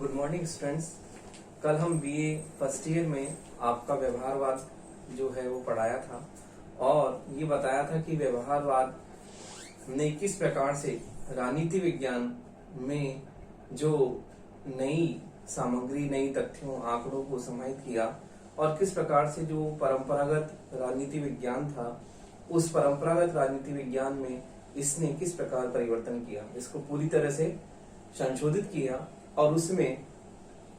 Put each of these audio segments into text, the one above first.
Good morning students. कल हम BA first year में आपका व्यवहारवाद जो है वो पढ़ाया था और ये बताया था कि व्यवहारवाद ने किस प्रकार से राजनीति विज्ञान में जो नई सामग्री, नई तथ्यों, आंकड़ों को समाहित किया और किस प्रकार से जो परंपरागत राजनीति विज्ञान था उस परंपरागत राजनीति विज्ञान में इसने किस प्रकार परिवर्तन किया, इसको पूरी तरह से संशोधित किया और उसमें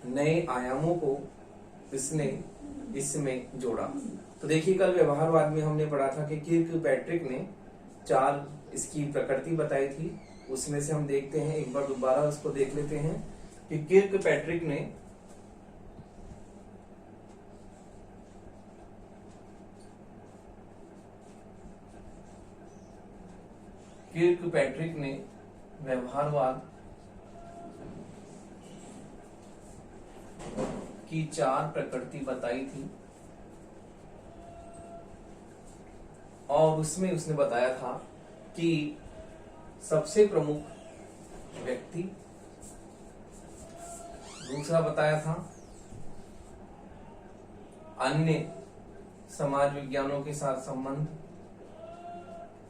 नए आयामों को इसने इसमें जोड़ा। तो देखिए, कल व्यवहारवाद में हमने पढ़ा था कि किर्कपैट्रिक ने 4 इसकी प्रकृति बताई थी। उसमें से हम देखते हैं, एक बार दोबारा उसको देख लेते हैं कि किर्कपैट्रिक ने व्यवहारवाद की 4 प्रकृति बताई थी और उसमें उसने बताया था कि सबसे प्रमुख व्यक्ति, दूसरा बताया था अन्य समाज विज्ञानों के साथ संबंध,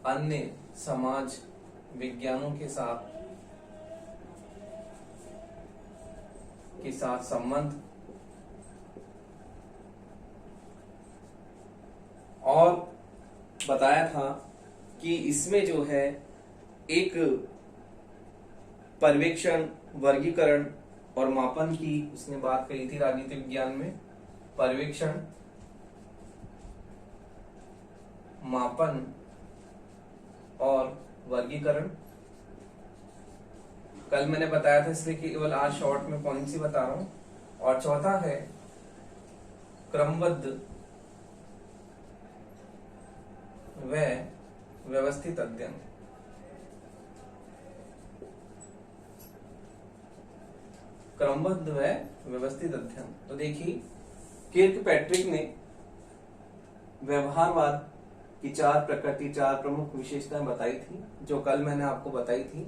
अन्य समाज विज्ञानों के साथ संबंध और बताया था कि इसमें जो है एक पर्यवेक्षण, वर्गीकरण और मापन की उसने बात कही थी। राजनीतिक विज्ञान में पर्यवेक्षण, मापन और वर्गीकरण कल मैंने बताया था, इसलिए केवल आज शॉर्ट में पॉइंट ही बता रहा हूं। और चौथा है क्रमबद्ध व व्यवस्थित अध्ययन। क्रमबद्ध व व्यवस्थित अध्ययन। तो देखिए, किर्कपैट्रिक ने व्यवहारवाद की 4 प्रकृति, 4 प्रमुख विशेषताएं बताई थी, जो कल मैंने आपको बताई थी।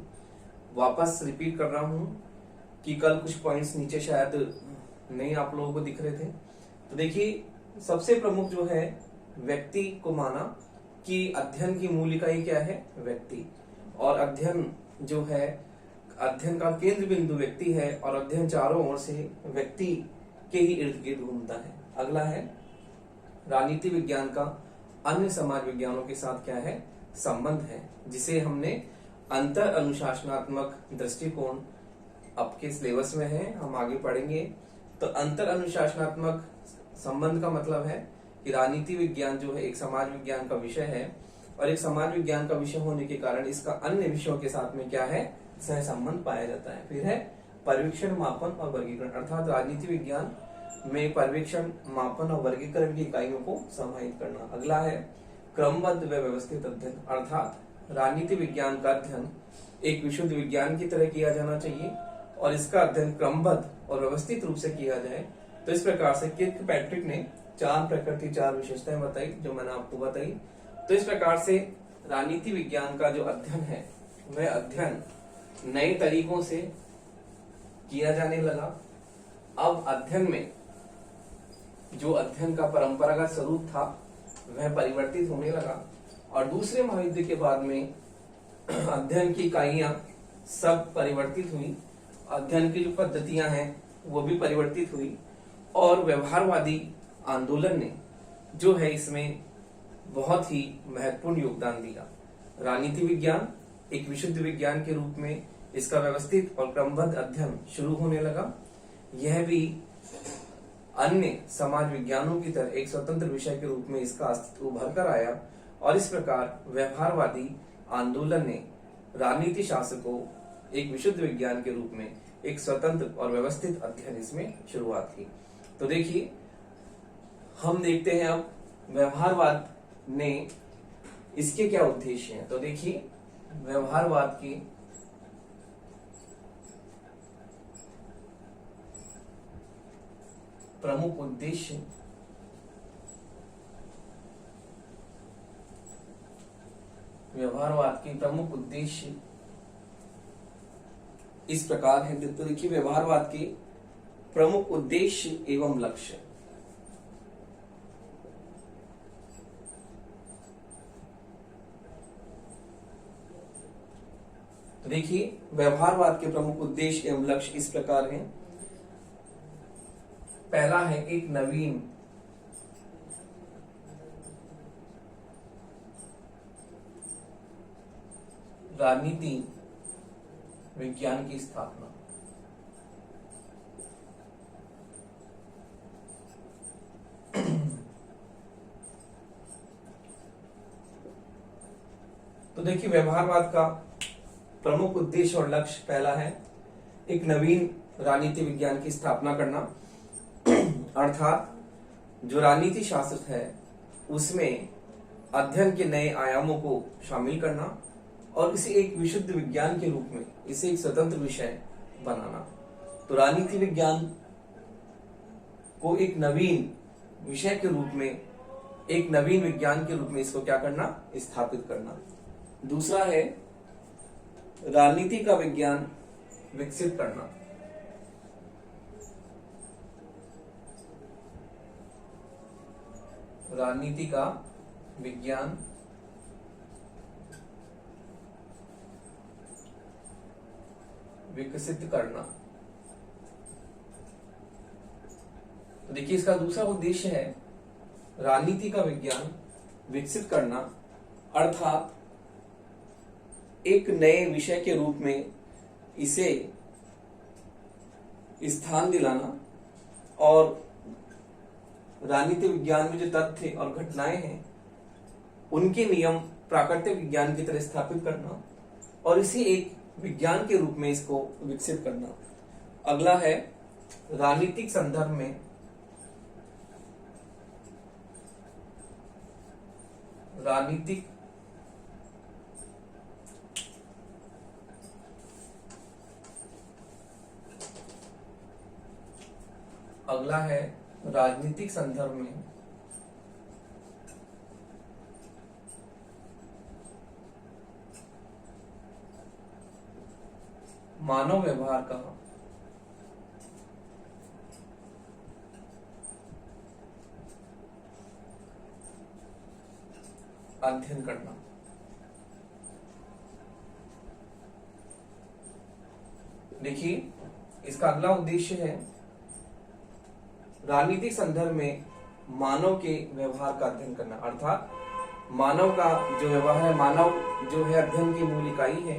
वापस रिपीट कर रहा हूं कि कल कुछ पॉइंट्स नीचे शायद नहीं आप लोगों को दिख रहे थे। तो देखिए, सबसे प्रमुख जो है व्यक्ति को माना कि अध्ययन की मूल इकाई क्या है? व्यक्ति। और अध्ययन जो है, अध्ययन का केंद्र बिंदु व्यक्ति है और अध्ययन चारों ओर से व्यक्ति के ही इर्द गिर्द घूमता है। अगला है राजनीति विज्ञान का अन्य समाज विज्ञानों के साथ क्या है? संबंध है, जिसे हमने अंतर अनुशासनात्मक दृष्टिकोण आपके सिलेबस में है, हम आगे पढ़ेंगे। तो अंतर अनुशासनात्मक संबंध का मतलब है कि राजनीति विज्ञान जो है एक समाज विज्ञान का विषय है और एक समाज विज्ञान का विषय होने के कारण इसका अन्य विषयों के साथ में क्या है? सह संबंध पाया जाता है। फिर है पर्यवेक्षण, मापन और वर्गीकरण, अर्थात राजनीति विज्ञान में पर्यवेक्षण, मापन और वर्गीकरण की इकाइयों को समाहित करना। अगला है क्रमबद्ध व व्यवस्थित अध्ययन, अर्थात राजनीति विज्ञान का अध्ययन एक विशुद्ध विज्ञान की तरह किया जाना चाहिए और इसका अध्ययन क्रमबद्ध और व्यवस्थित रूप से किया जाए। तो इस प्रकार से किर्कपैट्रिक ने 4 प्रकृति, 4 विशेषताएं बताई, जो मैंने आपको बताई। तो इस प्रकार से राजनीति विज्ञान का जो अध्ययन है वह अध्ययन नए तरीकों से किया जाने लगा। अब अध्ययन में जो अध्ययन का परंपरागत स्वरूप था वह परिवर्तित होने लगा और दूसरे महायुद्ध के बाद में अध्ययन की इकाइयां सब परिवर्तित हुई, अध्ययन की जो पद्धतियां हैं वो भी परिवर्तित हुई और व्यवहारवादी आंदोलन ने जो है इसमें बहुत ही महत्वपूर्ण योगदान दिया। राजनीति विज्ञान एक विशुद्ध विज्ञान के रूप में इसका व्यवस्थित और क्रमबद्ध अध्ययन शुरू होने लगा। यह भी अन्य समाज विज्ञानों की तरह एक स्वतंत्र विषय के रूप में इसका अस्तित्व उभर कर आया और इस प्रकार व्यवहारवादी आंदोलन ने राजनीति शास्त्र को एक विशुद्ध विज्ञान के रूप में एक स्वतंत्र और व्यवस्थित अध्ययन इसमें शुरुआत की। तो देखिए, हम देखते हैं अब व्यवहारवाद ने इसके क्या उद्देश्य हैं। तो देखिए, व्यवहारवाद के प्रमुख उद्देश्य व्यवहारवाद के प्रमुख उद्देश्य इस प्रकार है। तो देखिए, व्यवहारवाद के प्रमुख उद्देश्य एवं लक्ष्य। तो देखिए, व्यवहारवाद के प्रमुख उद्देश्य एवं लक्ष्य इस प्रकार हैं। पहला है एक नवीन राजनीति विज्ञान की स्थापना। तो देखिए, व्यवहारवाद का प्रमुख उद्देश्य और लक्ष्य पहला है एक नवीन राजनीति विज्ञान की स्थापना करना, अर्थात जो राजनीति शास्त्र है उसमें अध्ययन के नए आयामों को शामिल करना और इसे एक विशुद्ध विज्ञान के रूप में, इसे एक स्वतंत्र विषय बनाना। तो राजनीति विज्ञान को एक नवीन विषय के रूप में, एक नवीन विज्ञान के रूप में इसको क्या करना, स्थापित करना। दूसरा है राजनीति का विज्ञान विकसित करना। राजनीति का विज्ञान विकसित करना। तो देखिए, इसका दूसरा उद्देश्य है राजनीति का विज्ञान विकसित करना, अर्थात एक नए विषय के रूप में इसे स्थान दिलाना और राजनीति विज्ञान में जो तथ्य और घटनाएं हैं उनके नियम प्राकृतिक विज्ञान की तरह स्थापित करना और इसे एक विज्ञान के रूप में इसको विकसित करना। अगला है राजनीतिक संदर्भ में राजनीतिक अगला है राजनीतिक संदर्भ में मानव व्यवहार का अध्ययन करना। देखिए, इसका अगला उद्देश्य है राजनीतिक संदर्भ में मानव के व्यवहार का अध्ययन करना, अर्थात मानव का जो व्यवहार है, मानव जो है अध्ययन की मूल इकाई है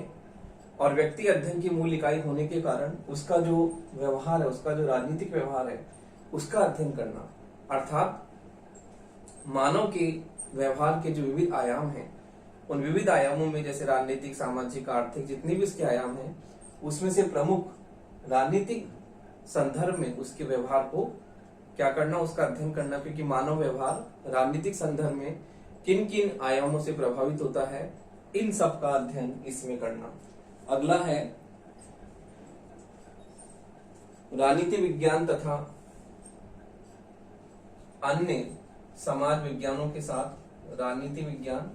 और व्यक्ति अध्ययन की मूल इकाई होने के कारण उसका जो व्यवहार है, उसका जो राजनीतिक व्यवहार है उसका अध्ययन करना, अर्थात मानव के व्यवहार के जो विविध आयाम हैं उन विविध आयामों में, जैसे राजनीतिक, सामाजिक, आर्थिक, जितने भी उसके आयाम हैं उसमें से प्रमुख राजनीतिक संदर्भ में उसके व्यवहार को क्या करना, उसका अध्ययन करना, क्योंकि मानव व्यवहार राजनीतिक संदर्भ में किन किन आयामों से प्रभावित होता है, इन सब का अध्ययन इसमें करना। अगला है राजनीति विज्ञान तथा अन्य समाज विज्ञानों के साथ राजनीति विज्ञान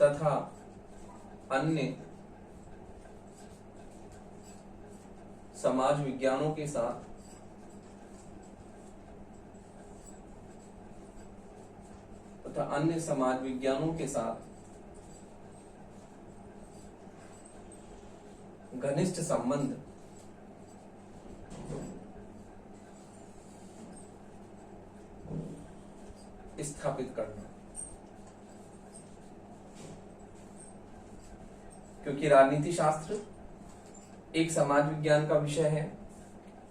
तथा अन्य समाज विज्ञानों के साथ तथा अन्य समाज विज्ञानों के साथ घनिष्ठ संबंध स्थापित करना, क्योंकि राजनीति शास्त्र एक समाज विज्ञान का विषय है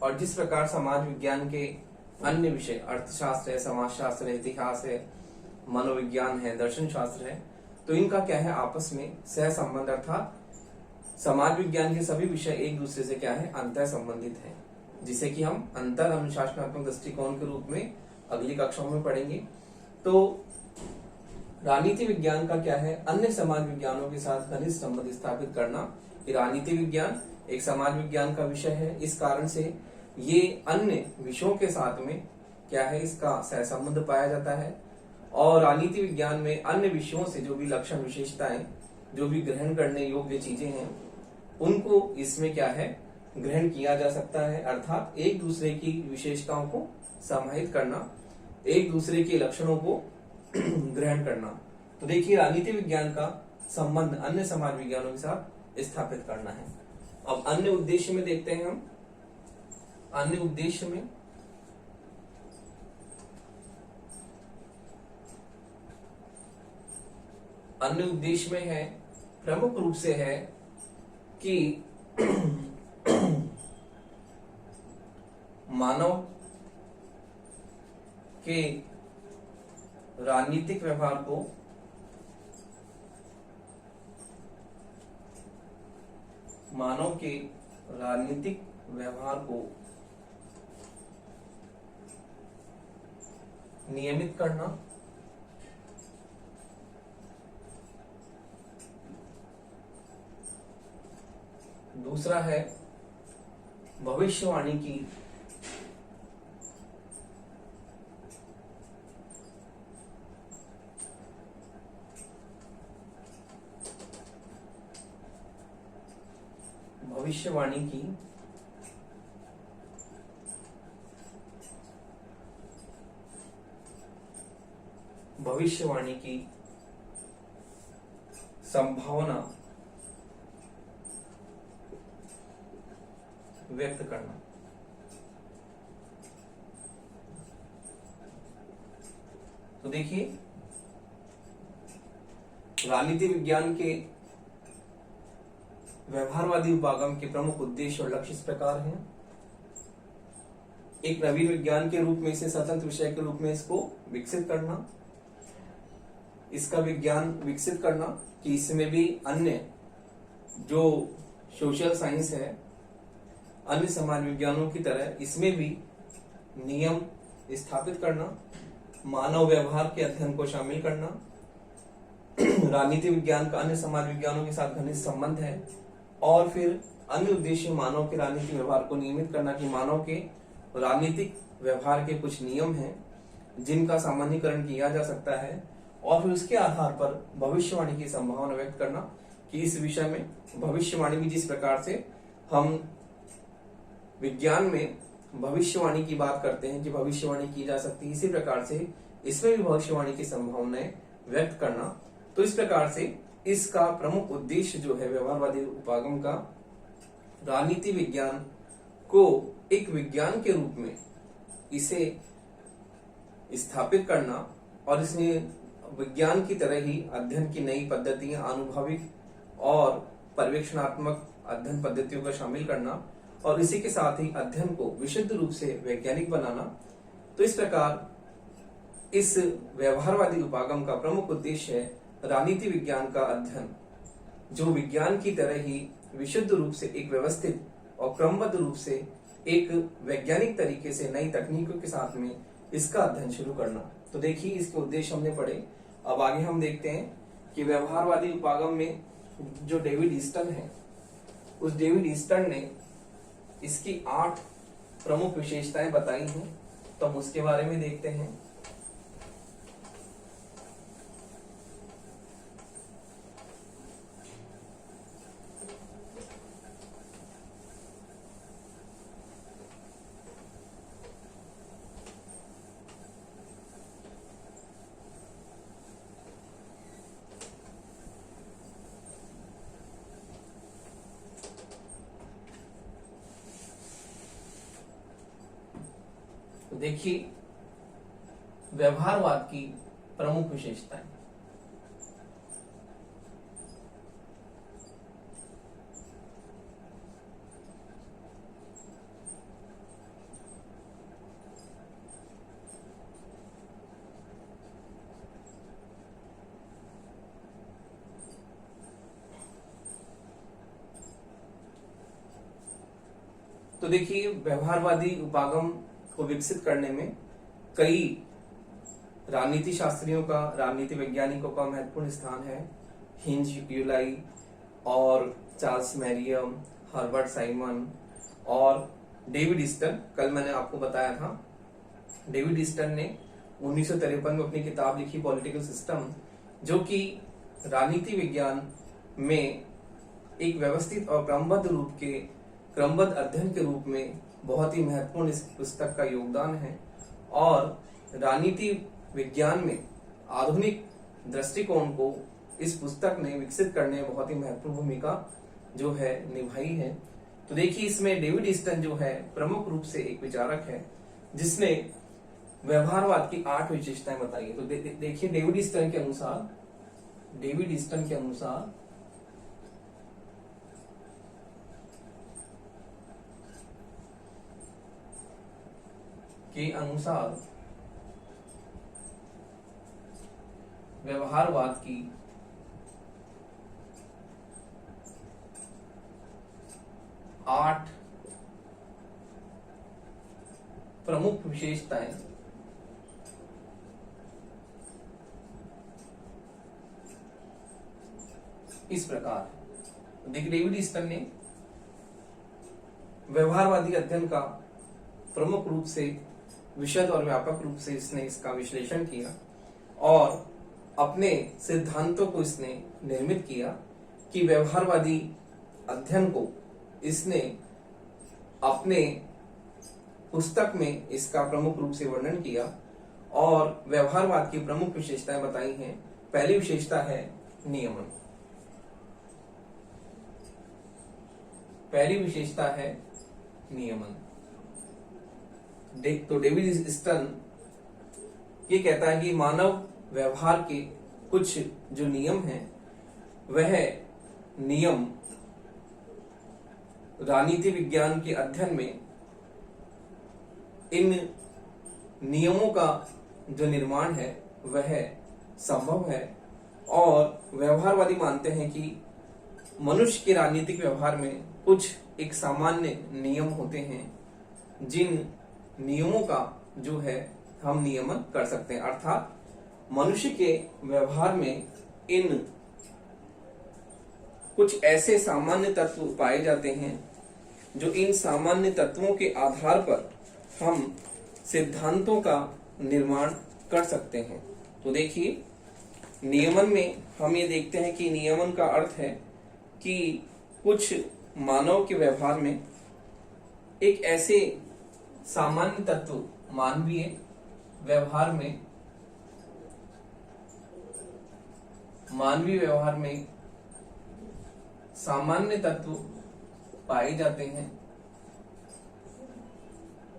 और जिस प्रकार समाज विज्ञान के अन्य विषय अर्थशास्त्र है, समाजशास्त्र है, इतिहास है, मनोविज्ञान है, दर्शन शास्त्र है, तो इनका क्या है, आपस में सह संबंध, अर्थात समाज विज्ञान के सभी विषय एक दूसरे से क्या है, अंतर संबंधित हैं, जिसे कि हम अंतर अनुशासनात्मक दृष्टिकोण के रूप में अगली कक्षाओं में पढ़ेंगे। तो राजनीति विज्ञान का क्या है, अन्य समाज विज्ञानों के साथ घनिष्ठ संबंध स्थापित करना। राजनीति विज्ञान एक समाज विज्ञान का विषय है, इस कारण से ये अन्य विषयों के साथ में क्या है, इसका सहसंबंध पाया जाता है और राजनीति विज्ञान में अन्य विषयों से जो भी लक्षण, विशेषताएं, जो भी ग्रहण करने योग्य चीजें हैं उनको इसमें क्या है, ग्रहण किया जा सकता है, अर्थात एक दूसरे की विशेषताओं को समाहित करना, एक दूसरे के लक्षणों को ग्रहण करना। तो देखिए राजनीति विज्ञान का संबंध अन्य समाज विज्ञानों के साथ स्थापित करना है। अब अन्य उद्देश्य में देखते हैं हम। अन्य उद्देश्य में है, प्रमुख रूप से है कि मानव के राजनीतिक व्यवहार को नियमित करना, दूसरा है भविष्यवाणी की संभावना व्यक्त करना। तो देखिए राजनीति विज्ञान के व्यवहारवादी उपागम के प्रमुख उद्देश्य और लक्ष्य इस प्रकार हैं। एक नवीन विज्ञान के रूप में इसे स्वतंत्र विषय के रूप में इसको विकसित करना, इसका विज्ञान विकसित करना कि इसमें भी अन्य जो सोशल साइंस है, अन्य समाज विज्ञानों की तरह इसमें भी नियम स्थापित करना, मानव व्यवहार के अध्ययन को शामिल करना। राजनीति विज्ञान का अन्य समाज विज्ञानों के साथ घनिष्ठ संबंध है। और फिर अन्य उद्देश्य मानव के राजनीतिक व्यवहार को नियमित करना कि मानव के राजनीतिक व्यवहार के कुछ नियम हैं जिनका सामान्यीकरण किया जा सकता है, और फिर उसके आधार पर भविष्यवाणी की संभावना व्यक्त करना कि इस विषय में भविष्यवाणी भी, जिस प्रकार से हम विज्ञान में भविष्यवाणी की बात करते हैं कि भविष्यवाणी की जा सकती है, इसी प्रकार से इसमें भी भविष्यवाणी की संभावनाएं व्यक्त करना। तो इस प्रकार से इसका प्रमुख उद्देश्य जो है व्यवहारवादी उपागम का, राजनीति विज्ञान को एक विज्ञान के रूप में इसे स्थापित करना और इसमें विज्ञान की तरह ही अध्ययन की नई पद्धतियां, अनुभविक और पर्यवेक्षणात्मक अध्ययन पद्धतियों का शामिल करना, और इसी के साथ ही अध्ययन को विशुद्ध रूप से वैज्ञानिक बनाना। तो इस प्रकार इस व्यवहारवादी उपागम का प्रमुख उद्देश्य है राजनीति विज्ञान का अध्ययन, जो विज्ञान की तरह ही विशुद्ध रूप से एक व्यवस्थित और क्रमबद्ध रूप से एक वैज्ञानिक तरीके से नई तकनीकों के साथ में इसका अध्ययन शुरू करना। तो देखिए इसके उद्देश्य हमने पढ़े। अब आगे हम देखते हैं कि व्यवहारवादी उपागम में जो डेविड ईस्टन है, उस डेविड ईस्टन ने इसकी 8 प्रमुख विशेषताएं बताई हैं, तो हम उसके बारे में देखते हैं। देखिए व्यवहारवाद की प्रमुख विशेषताएं। तो देखिए व्यवहारवादी उपागम को विकसित करने में कई राजनीति शास्त्रियों का, राजनीति वैज्ञानिकों का महत्वपूर्ण स्थान है। हिंज यूलाई और चार्ल्स मैरियम, हर्बर्ट साइमन और डेविड ईस्टन। कल मैंने आपको बताया था डेविड ईस्टन ने 1953 में अपनी किताब लिखी पॉलिटिकल सिस्टम, जो कि राजनीति विज्ञान में एक व्यवस्थित और क्रमबद्ध अध्ययन के रूप में बहुत ही महत्वपूर्ण इस पुस्तक का योगदान है और राजनीति विज्ञान में आधुनिक दृष्टिकोण को इस पुस्तक ने विकसित करने में बहुत ही महत्वपूर्ण भूमिका जो है निभाई है। तो देखिए, इसमें डेविड ईस्टन जो है प्रमुख रूप से एक विचारक है जिसने व्यवहारवाद की 8 विशेषताएं बताई है। तो देखिए, डेविड ईस्टन के अनुसार व्यवहारवाद की 8 प्रमुख विशेषताएं इस प्रकार। देखिए, डेविड ईस्टन ने व्यवहारवादी अध्ययन का प्रमुख रूप से विशद और व्यापक रूप से इसने इसका विश्लेषण किया और अपने सिद्धांतों को इसने निर्मित किया कि व्यवहारवादी अध्ययन को इसने अपने पुस्तक में इसका प्रमुख रूप से वर्णन किया और व्यवहारवाद की प्रमुख विशेषताएं बताई हैं। पहली विशेषता है नियमन। तो डेविड ईस्टन ये कहता है कि मानव व्यवहार के कुछ जो नियम हैं वह नियम राजनीति विज्ञान के अध्ययन में इन नियमों का जो निर्माण है वह संभव है और व्यवहारवादी मानते हैं कि मनुष्य के राजनीतिक व्यवहार में कुछ एक सामान्य नियम होते हैं जिन नियमों का जो है हम नियमन कर सकते हैं। अर्थात मनुष्य के व्यवहार में इन कुछ ऐसे सामान्य तत्व पाए जाते हैं जो इन सामान्य तत्वों के आधार पर हम सिद्धांतों का निर्माण कर सकते हैं। तो देखिए, नियमन में हम ये देखते हैं कि नियमन का अर्थ है कि कुछ मानव के व्यवहार में एक ऐसे सामान्य तत्व मानवीय व्यवहार में सामान्य तत्व पाए जाते हैं,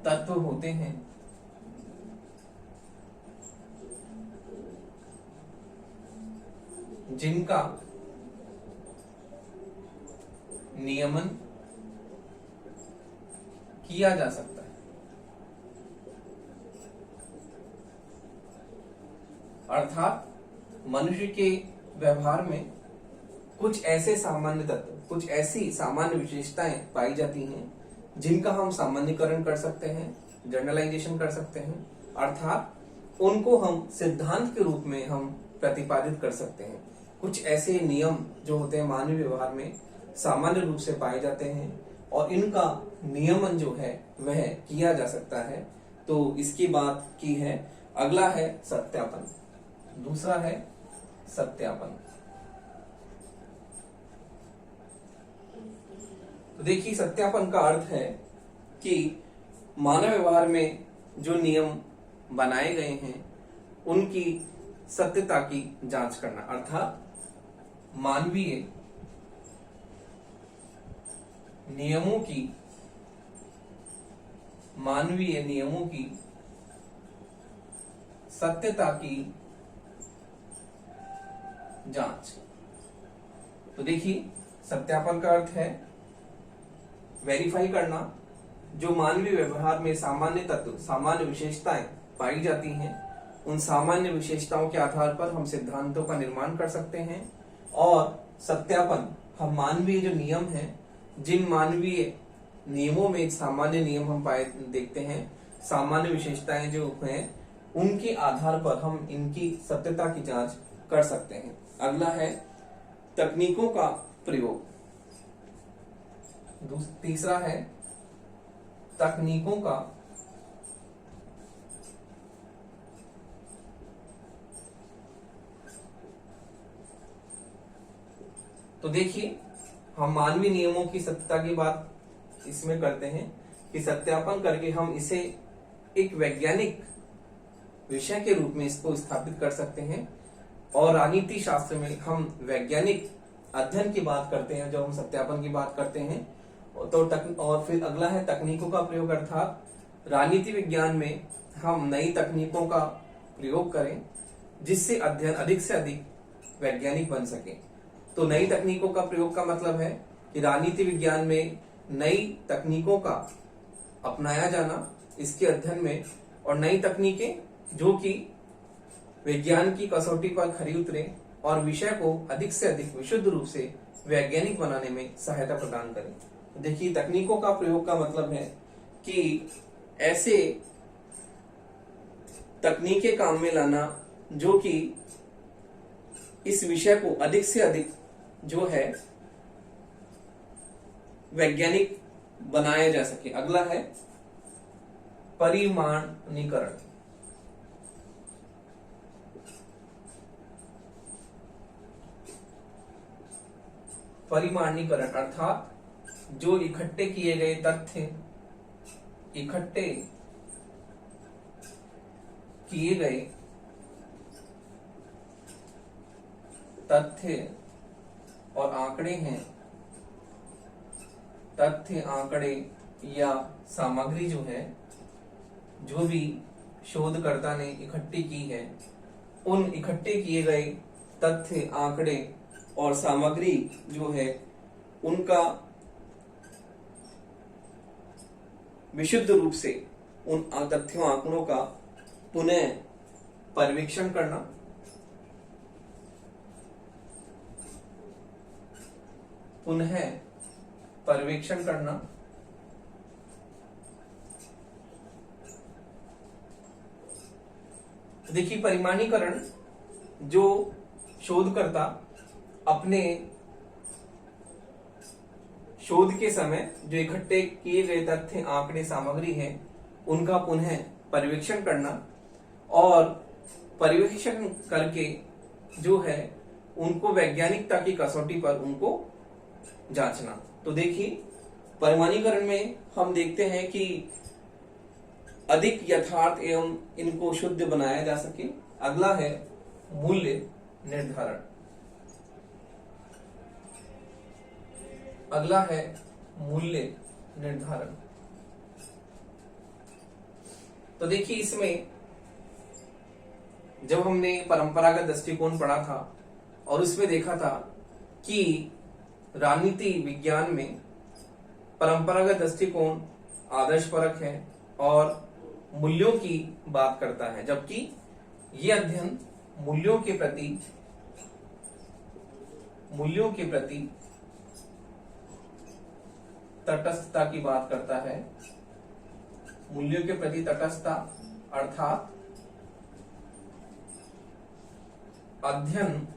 तत्व होते हैं जिनका नियमन किया जा सकता है। अर्थात मनुष्य के व्यवहार में कुछ ऐसे सामान्य तत्व, कुछ ऐसी सामान्य विशेषताएं पाई जाती हैं जिनका हम सामान्यकरण कर सकते हैं, जनरलाइजेशन कर सकते हैं। अर्थात उनको हम सिद्धांत के रूप में हम प्रतिपादित कर सकते हैं। कुछ ऐसे नियम जो होते हैं मानवीय व्यवहार में सामान्य रूप से पाए जाते हैं और इनका नियमन जो है वह किया जा सकता है। तो इसकी बात की है। अगला है सत्यापन। दूसरा है सत्यापन। तो देखिए, सत्यापन का अर्थ है कि मानव व्यवहार में जो नियम बनाए गए हैं उनकी सत्यता की जांच करना। अर्थात मानवीय नियमों की सत्यता की जांच। तो देखिए, सत्यापन का अर्थ है वेरीफाई करना। जो मानवीय व्यवहार में सामान्य तत्व, सामान्य विशेषताएं पाई जाती हैं, उन सामान्य विशेषताओं के आधार पर हम सिद्धांतों का निर्माण कर सकते हैं। और सत्यापन, हम मानवीय जो नियम हैं, जिन मानवीय नियमों में सामान्य नियम हम देखते हैं, सामान्य विशेषताएं जो हैं, उनके आधार पर हम इनकी सत्यता की जांच कर सकते हैं। अगला है तकनीकों का प्रयोग। तीसरा है तकनीकों का तो देखिए, हम मानवीय नियमों की सत्यता की बात इसमें करते हैं कि सत्यापन करके हम इसे एक वैज्ञानिक विषय के रूप में इसको स्थापित कर सकते हैं। और राजनीति शास्त्र में हम वैज्ञानिक अध्ययन की बात करते हैं जब हम सत्यापन की बात करते हैं। तो और फिर अगला है तकनीकों का प्रयोग, अर्थात राजनीति विज्ञान में हम नई तकनीकों का प्रयोग करें जिससे अध्ययन अधिक से अधिक वैज्ञानिक बन सके। तो नई तकनीकों का प्रयोग का मतलब है कि राजनीति विज्ञान में नई तकनीकों का अपनाया जाना इसके अध्ययन में, और नई तकनीकें जो कि विज्ञान की कसौटी पर खरी उतरे और विषय को अधिक से अधिक विशुद्ध रूप से वैज्ञानिक बनाने में सहायता प्रदान करें। देखिए, तकनीकों का प्रयोग का मतलब है कि ऐसे तकनीकें काम में लाना जो कि इस विषय को अधिक से अधिक जो है वैज्ञानिक बनाया जा सके। अगला है परिमाणीकरण। परिमाणीकरण अर्थात जो इकट्ठे किए गए तथ्य, इकट्ठे किए गए तथ्य और आंकड़े हैं, तथ्य आंकड़े या सामग्री जो है, जो भी शोधकर्ता ने इकट्ठी की है, उन इकट्ठे किए गए तथ्य, आंकड़े और सामग्री जो है उनका विशुद्ध रूप से उन तथ्यों आंकड़ों का पुनः पर्यवेक्षण करना, पुनः पर्यवेक्षण करना, देखिए परिमाणीकरण जो शोधकर्ता अपने शोध के समय जो इकट्ठे किए गए तथ्य, आंकड़े, सामग्री है उनका पुनः पर्यवेक्षण करना और पर्यवेक्षण करके जो है उनको वैज्ञानिकता की कसौटी पर उनको जांचना। तो देखिए परिमाणीकरण में हम देखते हैं कि अधिक यथार्थ एवं इनको शुद्ध बनाया जा सके। अगला है मूल्य निर्धारण। अगला है मूल्य निर्धारण। तो देखिए इसमें जब हमने परंपरागत दृष्टिकोण पढ़ा था और उसमें देखा था कि राजनीति विज्ञान में परंपरागत दृष्टिकोण आदर्शपरक है और मूल्यों की बात करता है, जबकि ये अध्ययन मूल्यों के प्रति तटस्थता की बात करता है। मूल्यों के प्रति तटस्थता अर्थात अध्ययन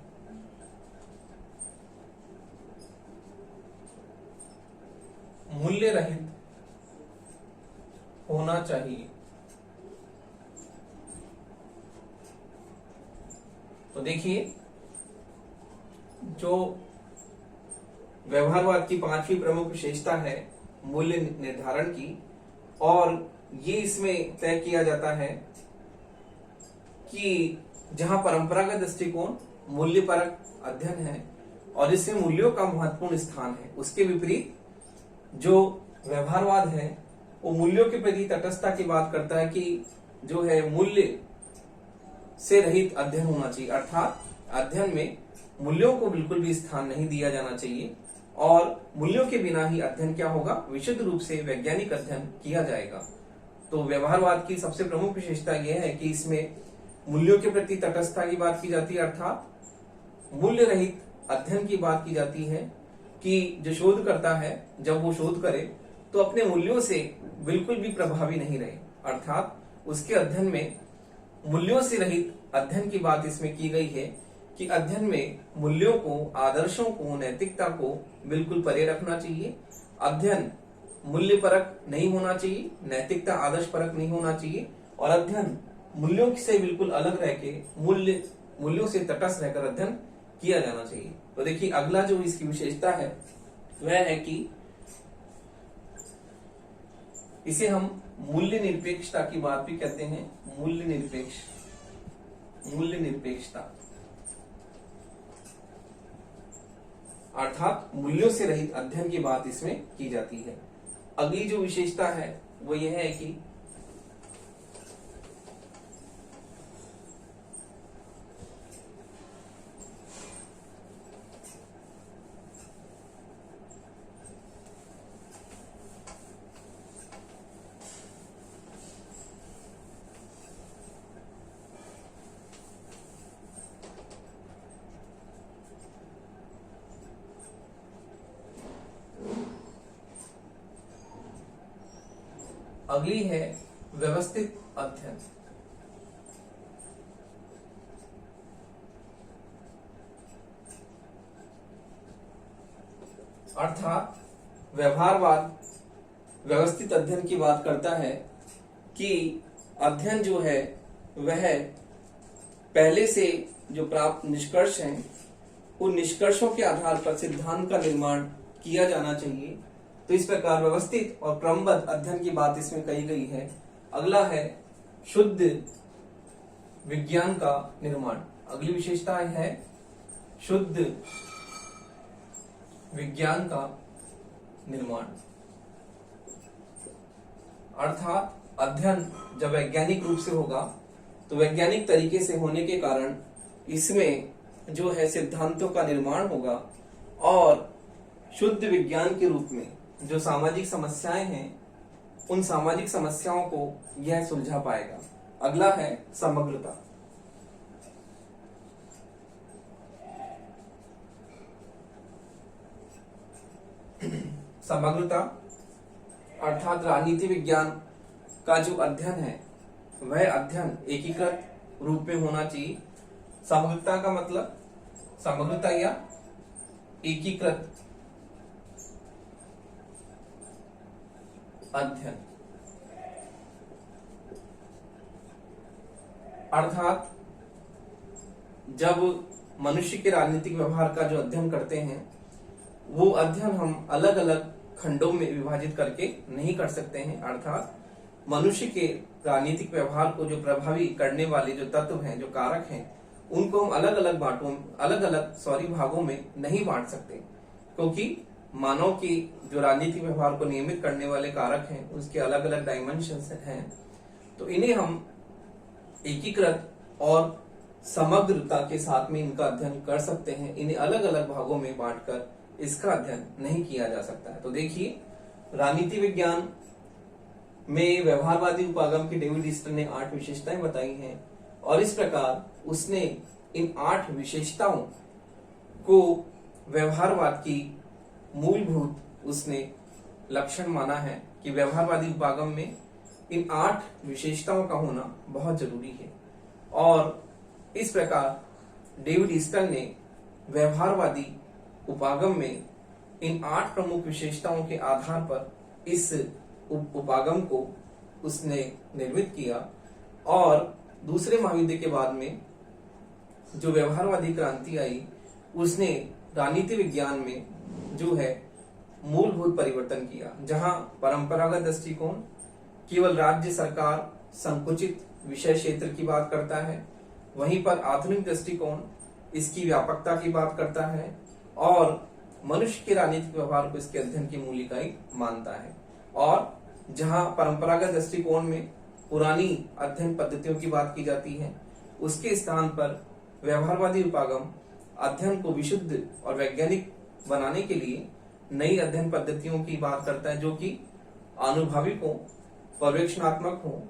मूल्य रहित होना चाहिए। तो देखिए जो व्यवहारवाद की पांचवी प्रमुख विशेषता है मूल्य निर्धारण की, और ये इसमें तय किया जाता है कि जहां परंपरागत दृष्टिकोण मूल्यपरक अध्ययन है और इसमें मूल्यों का महत्वपूर्ण स्थान है, उसके विपरीत जो व्यवहारवाद है वो मूल्यों के प्रति तटस्थता की बात करता है कि जो है मूल्य से रहित अध्ययन होना चाहिए, अर्थात अध्ययन में मूल्यों को बिल्कुल भी स्थान नहीं दिया जाना चाहिए और मूल्यों के बिना ही अध्ययन क्या होगा, विशुद्ध रूप से वैज्ञानिक अध्ययन किया जाएगा। तो व्यवहारवाद की सबसे प्रमुख विशेषता यह है कि इसमें मूल्यों के प्रति तटस्थता की बात की जाती है, अर्थात मूल्य रहित अध्ययन की बात की जाती है कि जो शोध करता है जब वो शोध करे तो अपने मूल्यों से बिल्कुल भी प्रभावी नहीं रहे, अर्थात उसके अध्ययन में मूल्यों से रहित अध्ययन की बात इसमें की गई है कि अध्ययन में मूल्यों को, आदर्शों को, नैतिकता को बिल्कुल परे रखना चाहिए। अध्ययन मूल्यपरक नहीं होना चाहिए, नैतिकता आदर्शपरक नहीं होना चाहिए और अध्ययन मूल्यों से बिल्कुल अलग रह के मूल्यों से तटस्थ रहकर अध्ययन किया जाना चाहिए। तो देखिए अगला जो इसकी विशेषता है वह है कि इसे हम मूल्य निरपेक्षता की बात भी कहते हैं। मूल्य निरपेक्षता अर्थात मूल्यों से रहित अध्ययन की बात इसमें की जाती है। अगली जो विशेषता है वो यह है कि अगली है व्यवस्थित अध्ययन। अर्थात व्यवहारवाद व्यवस्थित अध्ययन की बात करता है कि अध्ययन जो है वह पहले से जो प्राप्त निष्कर्ष हैं उन निष्कर्षों के आधार पर सिद्धांत का निर्माण किया जाना चाहिए। तो इस प्रकार व्यवस्थित और क्रमबद्ध अध्ययन की बात इसमें कही गई है। अगला है शुद्ध विज्ञान का निर्माण। अगली विशेषता है शुद्ध विज्ञान का निर्माण। अर्थात अध्ययन जब वैज्ञानिक रूप से होगा तो वैज्ञानिक तरीके से होने के कारण इसमें जो है सिद्धांतों का निर्माण होगा और शुद्ध विज्ञान के रूप में जो सामाजिक समस्याएं हैं उन सामाजिक समस्याओं को यह सुलझा पाएगा। अगला है समग्रता। समग्रता अर्थात राजनीति विज्ञान का जो अध्ययन है वह अध्ययन एकीकृत रूप में होना चाहिए। समग्रता का मतलब समग्रता या एकीकृत अध्ययन। अर्थात जब मनुष्य के राजनीतिक व्यवहार का जो अध्ययन करते हैं वो अध्ययन हम अलग अलग खंडों में विभाजित करके नहीं कर सकते हैं। अर्थात मनुष्य के राजनीतिक व्यवहार को जो प्रभावी करने वाले जो तत्व हैं, जो कारक हैं, उनको हम अलग अलग भागों में नहीं बांट सकते, क्योंकि मानव की जो राजनीतिक व्यवहार को नियमित करने वाले कारक हैं उसके अलग अलग डायमेंशंस हैं। तो इन्हें हम एकीकृत और समग्रता के साथ में इनका अध्ययन कर सकते हैं। इन्हें अलग अलग भागों में बांटकर इसका अध्ययन नहीं किया जा सकता है। तो देखिए, राजनीति विज्ञान में व्यवहारवादी उपागम की डेविड ईस्टर ने 8 विशेषताएं बताई हैं और इस प्रकार उसने इन 8 विशेषताओं को व्यवहारवाद की मूलभूत उसने लक्षण माना है कि व्यवहारवादी उपागम में इन 8 विशेषताओं का होना बहुत जरूरी है। और इस प्रकार डेविड ईस्टर ने व्यवहारवादी उपागम में इन 8 प्रमुख विशेषताओं के आधार पर इस उपागम को उसने निर्मित किया। और दूसरे महायुद्ध के बाद में जो व्यवहारवादी क्रांति आई उसने राजनीति विज्ञान में जो है मूलभूत परिवर्तन किया। जहां परंपरागत दृष्टिकोण केवल राज्य सरकार संकुचित विषय क्षेत्र की बात करता है, वहीं पर आधुनिक दृष्टिकोण इसकी व्यापकता की बात करता है और मनुष्य के राजनीतिक व्यवहार को इसके अध्ययन की मूल इकाई मानता है। और जहां परंपरागत दृष्टिकोण में पुरानी अध्ययन पद्धतियों की बात की जाती है, उसके स्थान पर व्यवहारवादी उपागम अध्ययन को विशुद्ध और वैज्ञानिक बनाने के लिए नई अध्ययन पद्धतियों की बात करता है जो कि आनुभविक हो, पर्यवेक्षणात्मक हो।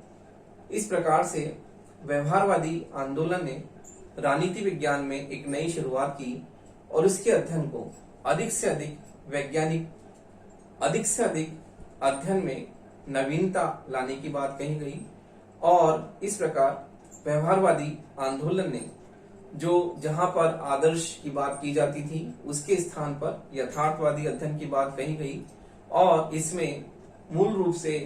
इस प्रकार से व्यवहारवादी आंदोलन ने राजनीति विज्ञान में एक नई शुरुआत की और उसके अध्ययन को अधिक से अधिक वैज्ञानिक, अधिक से अधिक अध्ययन में नवीनता लाने की बात कही गई। और इस प्रकार व्यवहारवादी आंदोलन ने जो जहां पर आदर्श की बात की जाती थी उसके स्थान पर यथार्थवादी अध्ययन की बात कही गई और इसमें मूल रूप से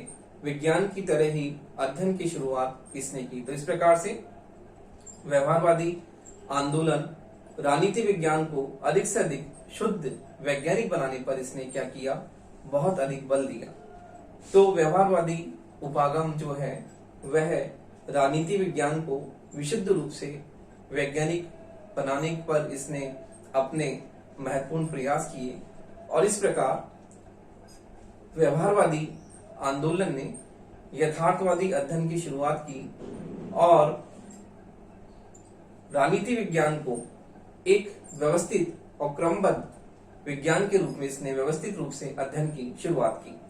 विज्ञान की तरह ही अध्ययन की शुरुआत इसने की। तो इस प्रकार से व्यवहारवादी आंदोलन राजनीति विज्ञान को अधिक से अधिक शुद्ध वैज्ञानिक बनाने पर इसने क्या किया, बहुत अधिक बल दिया। तो व्यवहारवादी उपागम जो है वह राजनीति विज्ञान को विशुद्ध रूप से वैज्ञानिक बनाने पर इसने अपने महत्वपूर्ण प्रयास किए और इस प्रकार व्यवहारवादी आंदोलन ने यथार्थवादी अध्ययन की शुरुआत की और राजनीति विज्ञान को एक व्यवस्थित और क्रमबद्ध विज्ञान के रूप में इसने व्यवस्थित रूप से अध्ययन की शुरुआत की।